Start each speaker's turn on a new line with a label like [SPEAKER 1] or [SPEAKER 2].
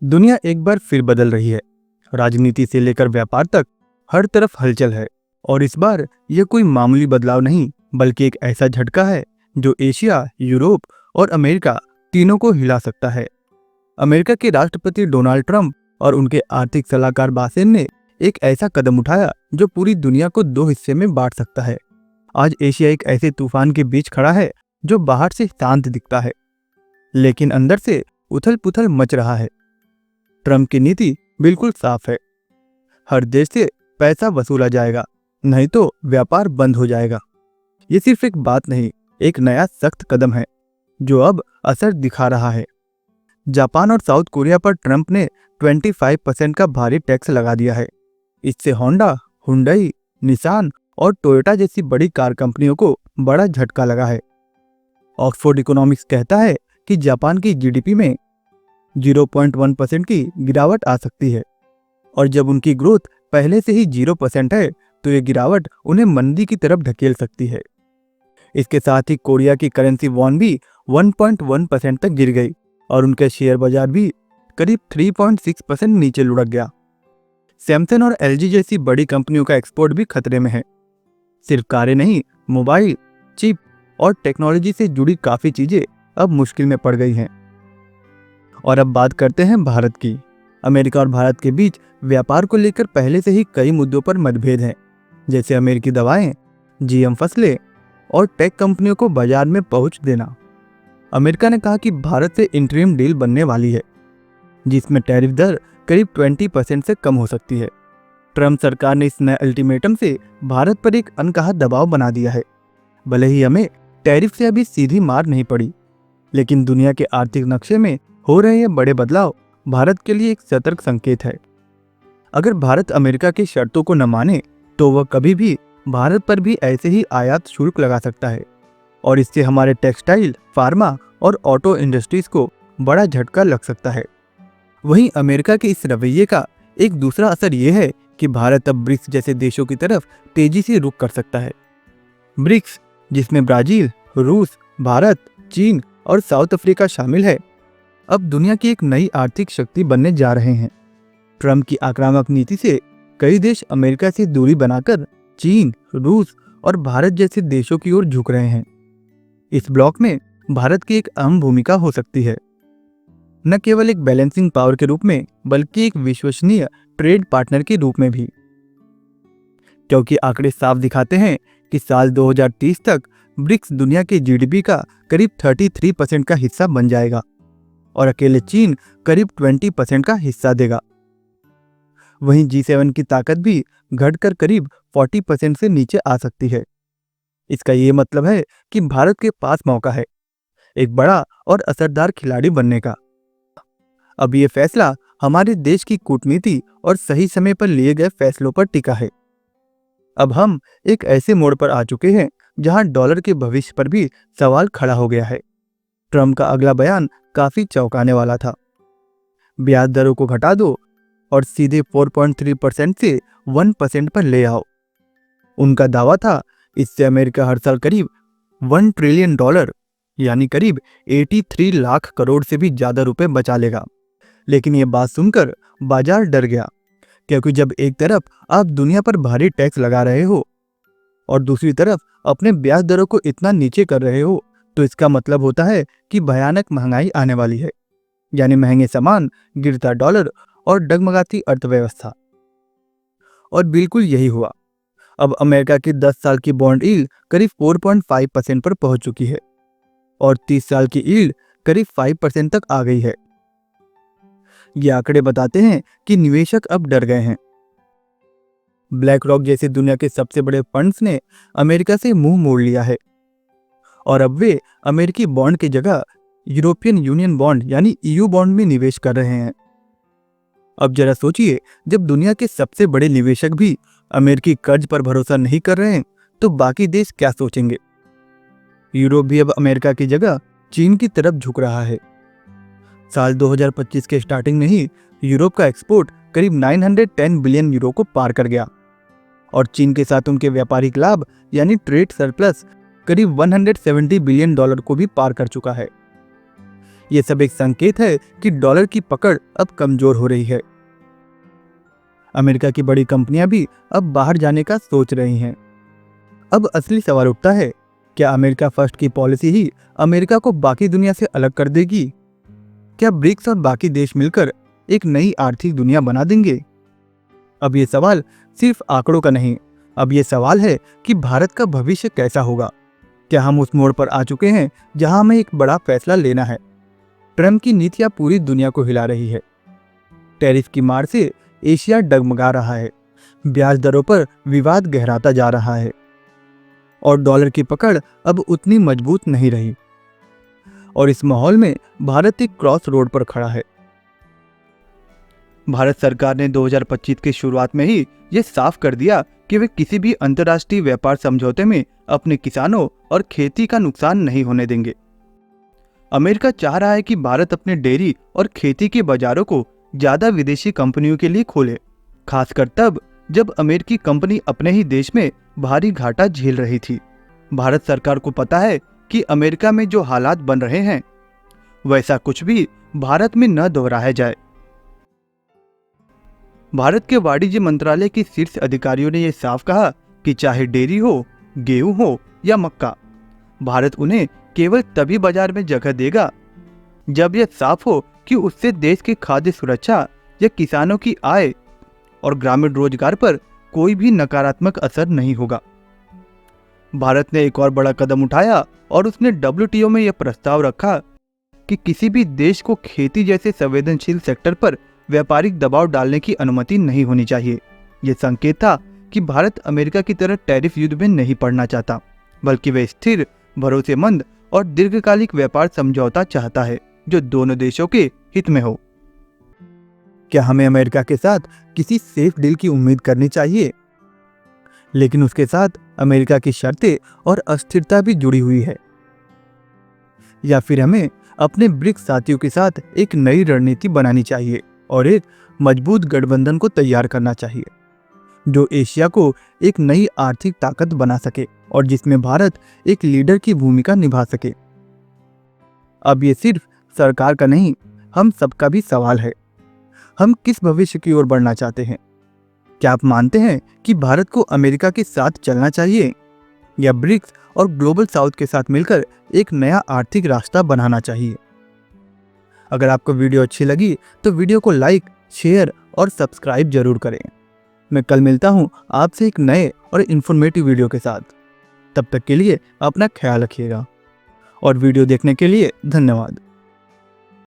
[SPEAKER 1] दुनिया एक बार फिर बदल रही है। राजनीति से लेकर व्यापार तक हर तरफ हलचल है। और इस बार यह कोई मामूली बदलाव नहीं बल्कि एक ऐसा झटका है जो एशिया, यूरोप और अमेरिका तीनों को हिला सकता है। अमेरिका के राष्ट्रपति डोनाल्ड ट्रंप और उनके आर्थिक सलाहकार बासेन ने एक ऐसा कदम उठाया जो पूरी दुनिया को दो हिस्से में बांट सकता है। आज एशिया एक ऐसे तूफान के बीच खड़ा है जो बाहर से शांत दिखता है लेकिन अंदर से उथल पुथल मच रहा है। ट्रंप की नीति बिल्कुल साफ है, हर देश से पैसा वसूला जाएगा, नहीं तो व्यापार बंद हो जाएगा। ये सिर्फ एक बात नहीं, एक नया सख्त कदम है जो अब असर दिखा रहा है। जापान और साउथ कोरिया पर ट्रंप ने 25% का भारी टैक्स लगा दिया है। इससे होंडा, हुंडई, निसान और टोयोटा जैसी बड़ी कार कंपनियों को बड़ा झटका लगा है। ऑक्सफोर्ड इकोनॉमिक्स कहता है कि जापान की जीडीपी में 0.1% की गिरावट आ सकती है और जब उनकी ग्रोथ पहले से ही 0% है तो ये गिरावट उन्हें मंदी की तरफ ढकेल सकती है। इसके साथ ही कोरिया की करेंसी वॉन भी 1.1% तक गिर गई और उनके शेयर बाजार भी करीब 3.6% नीचे लुढ़क गया। सैमसंग और एलजी जैसी बड़ी कंपनियों का एक्सपोर्ट भी खतरे में है। सिर्फ कारें नहीं, मोबाइल, चिप और टेक्नोलॉजी से जुड़ी काफी चीजें अब मुश्किल में पड़ गई हैं। और अब बात करते हैं भारत की। अमेरिका और भारत के बीच व्यापार को लेकर पहले से ही कई मुद्दों पर मतभेद हैं, जैसे अमेरिकी दवाएं, जीएम फसलें और टेक कंपनियों को बाजार में पहुंच देना। अमेरिका ने कहा कि भारत से इंटरिम डील बनने वाली है जिसमें टैरिफ दर करीब 20% से कम हो सकती है। ट्रंप सरकार ने इस नए अल्टीमेटम से भारत पर एक अनकहा दबाव बना दिया है। भले ही हमें टैरिफ से अभी सीधी मार नहीं पड़ी, लेकिन दुनिया के आर्थिक नक्शे में हो रहे ये बड़े बदलाव भारत के लिए एक सतर्क संकेत है। अगर भारत अमेरिका की शर्तों को न माने तो वह कभी भी भारत पर भी ऐसे ही आयात शुल्क लगा सकता है और इससे हमारे टेक्सटाइल, फार्मा और ऑटो इंडस्ट्रीज को बड़ा झटका लग सकता है। वहीं अमेरिका के इस रवैये का एक दूसरा असर यह है कि भारत अब ब्रिक्स जैसे देशों की तरफ तेजी से रुख कर सकता है। ब्रिक्स, जिसमें ब्राजील, रूस, भारत, चीन और साउथ अफ्रीका शामिल है, अब दुनिया की एक नई आर्थिक शक्ति बनने जा रहे हैं। ट्रंप की आक्रामक नीति से कई देश अमेरिका से दूरी बनाकर चीन, रूस और भारत जैसे देशों की ओर झुक रहे हैं। इस ब्लॉक में भारत की एक अहम भूमिका हो सकती है, न केवल एक बैलेंसिंग पावर के रूप में बल्कि एक विश्वसनीय ट्रेड पार्टनर के रूप में भी, क्योंकि आंकड़े साफ दिखाते हैं कि साल 2030 तक ब्रिक्स दुनिया के जीडीपी का करीब 33% का हिस्सा बन जाएगा और अकेले चीन करीब 20% का हिस्सा देगा। वहीं G7 की ताकत भी घटकर करीब 40% से नीचे आ सकती है। इसका ये मतलब है कि भारत के पास मौका है एक बड़ा और असरदार खिलाड़ी बनने का। अब ये फैसला हमारे देश की कूटनीति और सही समय पर लिए गए फैसलों पर टिका है। अब हम एक ऐसे मोड़ पर आ चुके हैं जहां डॉलर के भविष्य पर भी सवाल खड़ा हो गया है। ट्रंप का अगला बयान काफी चौंकाने वाला था। ब्याज दरों को घटा दो और सीधे 4.3% से 1% पर ले आओ। उनका दावा था इससे अमेरिका हर साल करीब $1 ट्रिलियन यानी करीब 83 लाख करोड़ से भी ज्यादा रुपए बचा लेगा। लेकिन ये बात सुनकर बाजार डर गया, क्योंकि जब एक तरफ आप दुनिया पर भारी टैक्स लगा रहे हो और दूसरी तरफ अपने ब्याज दरों को इतना नीचे कर रहे हो तो इसका मतलब होता है कि भयानक महंगाई आने वाली है, यानी महंगे सामान, गिरता डॉलर और डगमगाती अर्थव्यवस्था। और बिल्कुल यही हुआ। अब अमेरिका की 10 साल की बॉन्ड यील्ड करीब 4.5% पर पहुंच चुकी है और 30 साल की यील्ड करीब 5% तक आ गई है। ये आंकड़े बताते हैं कि निवेशक अब डर गए हैं। ब्लैक रॉक जैसे दुनिया के सबसे बड़े फंड्स ने अमेरिका से मुंह मोड़ लिया है और अब वे अमेरिकी बॉन्ड की जगह यूरोपियन यूनियन बॉन्ड यानी ईयू बॉन्ड में निवेश कर रहे हैं। अब जरा सोचिए, जब दुनिया के सबसे बड़े निवेशक भी अमेरिकी कर्ज पर भरोसा नहीं कर रहे हैं तो बाकी देश क्या सोचेंगे। यूरोप भी अब अमेरिका की जगह चीन की तरफ झुक रहा है। साल 2025 के स्टार्टिंग में ही यूरोप का एक्सपोर्ट करीब 910 बिलियन यूरो को पार कर गया और चीन के साथ उनके व्यापारिक लाभ यानी ट्रेड सरप्लस करीब $170 बिलियन को भी पार कर चुका है। ये सब एक संकेत है कि डॉलर की पकड़ अब कमजोर हो रही है। अमेरिका की बड़ी कंपनियां भी अब बाहर जाने का सोच रही हैं। अब असली सवाल उठता है, क्या अमेरिका फर्स्ट की पॉलिसी ही अमेरिका को बाकी दुनिया से अलग कर देगी? क्या ब्रिक्स और बाकी देश मिलकर एक नई आर्थिक दुनिया बना देंगे? अब ये सवाल सिर्फ आंकड़ों का नहीं, अब ये सवाल है कि भारत का भविष्य कैसा होगा। क्या हम उस मोड़ पर आ चुके हैं जहां हमें एक बड़ा फैसला लेना है? ट्रंप की नीतियां पूरी दुनिया को हिला रही है। टैरिफ की मार से एशिया डगमगा रहा है, ब्याज दरों पर विवाद गहराता जा रहा है और डॉलर की पकड़ अब उतनी मजबूत नहीं रही। और इस माहौल में भारत एक क्रॉस रोड पर खड़ा है। भारत सरकार ने 2025 की शुरुआत में ही ये साफ कर दिया कि वे किसी भी अंतर्राष्ट्रीय व्यापार समझौते में अपने किसानों और खेती का नुकसान नहीं होने देंगे। अमेरिका चाह रहा है कि भारत अपने डेयरी और खेती के बाजारों को ज्यादा विदेशी कंपनियों के लिए खोले, खासकर तब जब अमेरिकी कंपनी अपने ही देश में भारी घाटा झेल रही थी। भारत सरकार को पता है कि अमेरिका में जो हालात बन रहे हैं वैसा कुछ भी भारत में न दोहराया जाए। भारत के वाणिज्य मंत्रालय के शीर्ष अधिकारियों ने यह साफ कहा कि चाहे डेयरी हो, गेहूं हो या मक्का, भारत उन्हें केवल तभी बाजार में जगह देगा जब यह साफ हो कि उससे देश की खाद्य सुरक्षा या किसानों की आय और ग्रामीण रोजगार पर कोई भी नकारात्मक असर नहीं होगा। भारत ने एक और बड़ा कदम उठाया और उसने WTO में यह प्रस्ताव रखा कि किसी भी देश को खेती जैसे संवेदनशील सेक्टर पर व्यापारिक दबाव डालने की अनुमति नहीं होनी चाहिए। यह संकेत था कि भारत अमेरिका की तरह टैरिफ युद्ध में नहीं पड़ना चाहता, बल्कि वह स्थिर, भरोसेमंद और दीर्घकालिक व्यापार समझौता चाहता है जो दोनों देशों के हित में हो। क्या हमें अमेरिका के साथ किसी सेफ डील की उम्मीद करनी चाहिए, लेकिन उसके साथ अमेरिका की शर्तें और अस्थिरता भी जुड़ी हुई है? या फिर हमें अपने ब्रिक्स साथियों के साथ एक नई रणनीति बनानी चाहिए और एक मजबूत गठबंधन को तैयार करना चाहिए जो एशिया को एक नई आर्थिक ताकत बना सके और जिसमें भारत एक लीडर की भूमिका निभा सके? अब ये सिर्फ सरकार का नहीं, हम सबका भी सवाल है। हम किस भविष्य की ओर बढ़ना चाहते हैं? क्या आप मानते हैं कि भारत को अमेरिका के साथ चलना चाहिए या ब्रिक्स और ग्लोबल साउथ के साथ मिलकर एक नया आर्थिक रास्ता बनाना चाहिए? अगर आपको वीडियो अच्छी लगी तो वीडियो को लाइक, शेयर और सब्सक्राइब जरूर करें। मैं कल मिलता हूं आपसे एक नए और इन्फॉर्मेटिव वीडियो के साथ। तब तक के लिए अपना ख्याल रखिएगा और वीडियो देखने के लिए धन्यवाद।